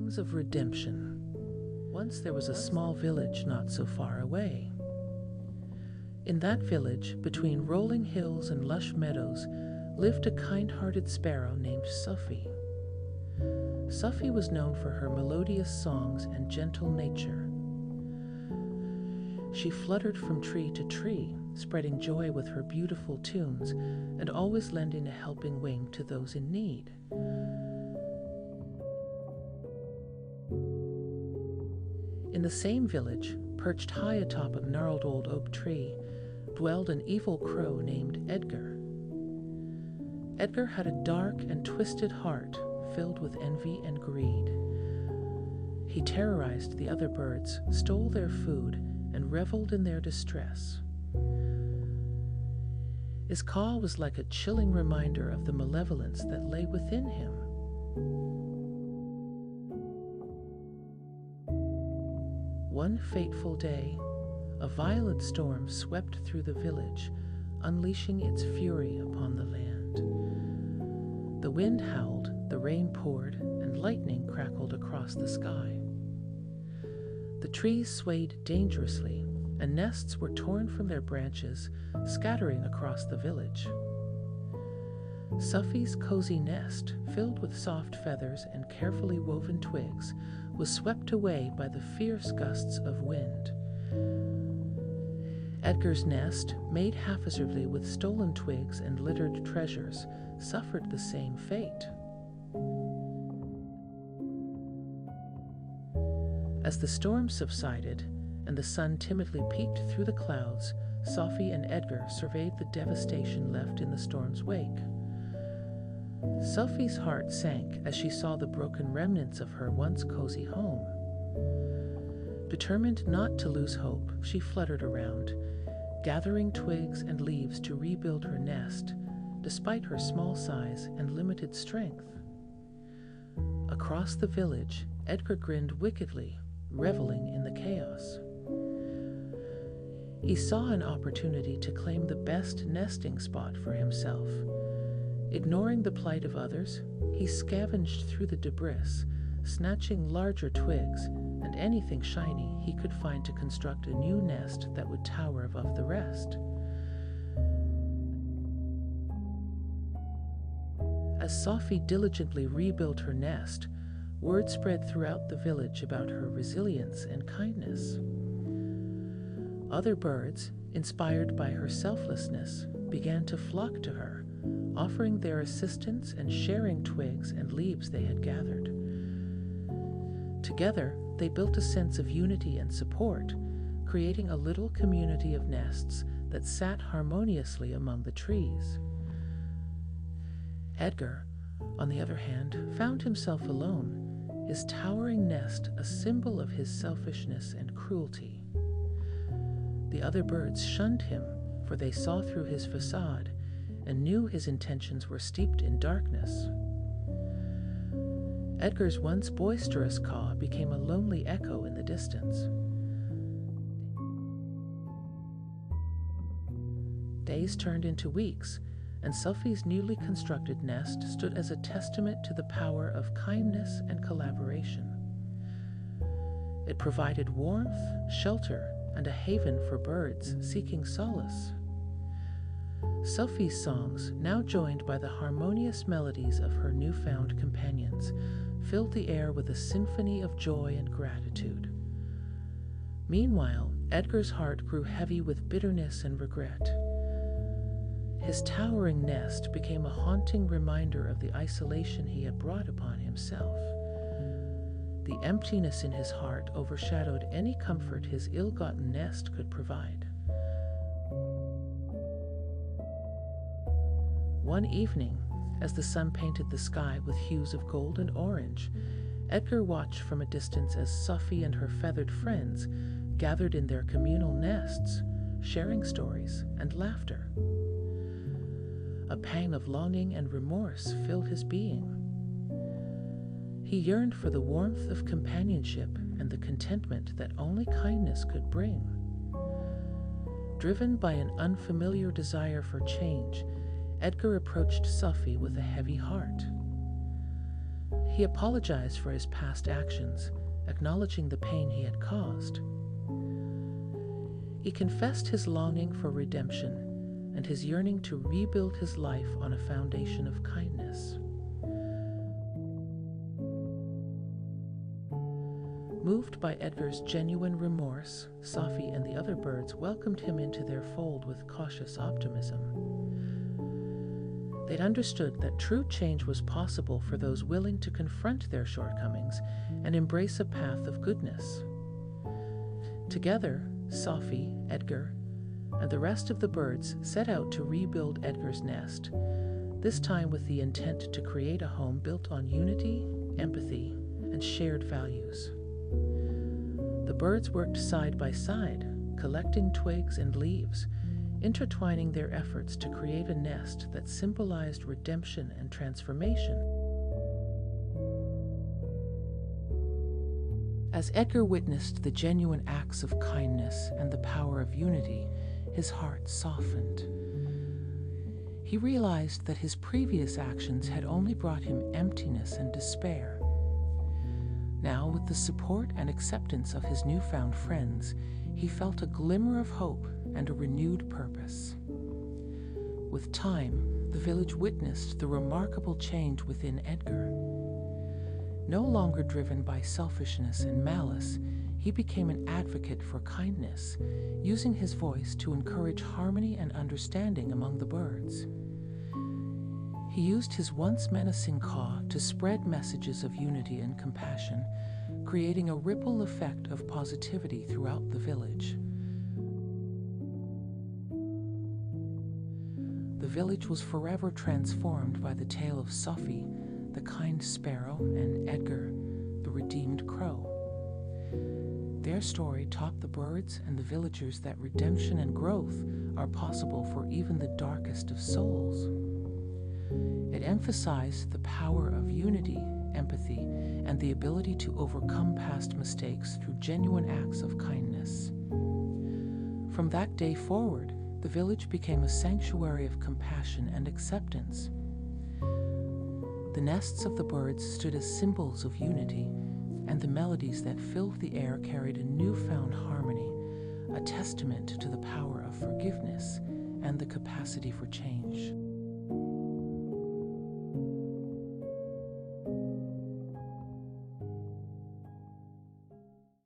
Beginnings of Redemption. Once there was a small village not so far away. In that village, between rolling hills and lush meadows, lived a kind-hearted sparrow named Sophie. Sophie was known for her melodious songs and gentle nature. She fluttered from tree to tree, spreading joy with her beautiful tunes and always lending a helping wing to those in need. In the same village, perched high atop a gnarled old oak tree, dwelled an evil crow named Edgar. Edgar had a dark and twisted heart filled with envy and greed. He terrorized the other birds, stole their food, and reveled in their distress. His caw was like a chilling reminder of the malevolence that lay within him. One fateful day, a violent storm swept through the village, unleashing its fury upon the land. The wind howled, the rain poured, and lightning crackled across the sky. The trees swayed dangerously, and nests were torn from their branches, scattering across the village. Sophie's cozy nest, filled with soft feathers and carefully woven twigs, was swept away by the fierce gusts of wind. Edgar's nest, made haphazardly with stolen twigs and littered treasures, suffered the same fate. As the storm subsided and the sun timidly peeked through the clouds, Sophie and Edgar surveyed the devastation left in the storm's wake. Sophie's heart sank as she saw the broken remnants of her once cozy home. Determined not to lose hope, she fluttered around, gathering twigs and leaves to rebuild her nest, despite her small size and limited strength. Across the village, Edgar grinned wickedly, reveling in the chaos. He saw an opportunity to claim the best nesting spot for himself. Ignoring the plight of others, he scavenged through the debris, snatching larger twigs and anything shiny he could find to construct a new nest that would tower above the rest. As Sophie diligently rebuilt her nest, word spread throughout the village about her resilience and kindness. Other birds, inspired by her selflessness, began to flock to her, offering their assistance and sharing twigs and leaves they had gathered. Together, they built a sense of unity and support, creating a little community of nests that sat harmoniously among the trees. Edgar, on the other hand, found himself alone, his towering nest a symbol of his selfishness and cruelty. The other birds shunned him, for they saw through his facade and knew his intentions were steeped in darkness. Edgar's once boisterous caw became a lonely echo in the distance. Days turned into weeks, and Sophie's newly constructed nest stood as a testament to the power of kindness and collaboration. It provided warmth, shelter, and a haven for birds seeking solace. Sophie's songs, now joined by the harmonious melodies of her newfound companions, filled the air with a symphony of joy and gratitude. Meanwhile, Edgar's heart grew heavy with bitterness and regret. His towering nest became a haunting reminder of the isolation he had brought upon himself. The emptiness in his heart overshadowed any comfort his ill-gotten nest could provide. One evening, as the sun painted the sky with hues of gold and orange, Edgar watched from a distance as Sophie and her feathered friends gathered in their communal nests, sharing stories and laughter. A pang of longing and remorse filled his being. He yearned for the warmth of companionship and the contentment that only kindness could bring. Driven by an unfamiliar desire for change, Edgar approached Sophie with a heavy heart. He apologized for his past actions, acknowledging the pain he had caused. He confessed his longing for redemption and his yearning to rebuild his life on a foundation of kindness. Moved by Edgar's genuine remorse, Sophie and the other birds welcomed him into their fold with cautious optimism. They'd understood that true change was possible for those willing to confront their shortcomings and embrace a path of goodness. Together, Sophie, Edgar, and the rest of the birds set out to rebuild Edgar's nest, this time with the intent to create a home built on unity, empathy, and shared values. The birds worked side by side, collecting twigs and leaves, intertwining their efforts to create a nest that symbolized redemption and transformation. As Edgar witnessed the genuine acts of kindness and the power of unity, his heart softened. He realized that his previous actions had only brought him emptiness and despair. Now, with the support and acceptance of his newfound friends, he felt a glimmer of hope and a renewed purpose. With time, the village witnessed the remarkable change within Edgar. No longer driven by selfishness and malice, he became an advocate for kindness, using his voice to encourage harmony and understanding among the birds. He used his once menacing caw to spread messages of unity and compassion, creating a ripple effect of positivity throughout the village. The village was forever transformed by the tale of Sophie, the kind sparrow, and Edgar, the redeemed crow. Their story taught the birds and the villagers that redemption and growth are possible for even the darkest of souls. It emphasized the power of unity, empathy, and the ability to overcome past mistakes through genuine acts of kindness. From that day forward, the village became a sanctuary of compassion and acceptance. The nests of the birds stood as symbols of unity, and the melodies that filled the air carried a newfound harmony, a testament to the power of forgiveness and the capacity for change.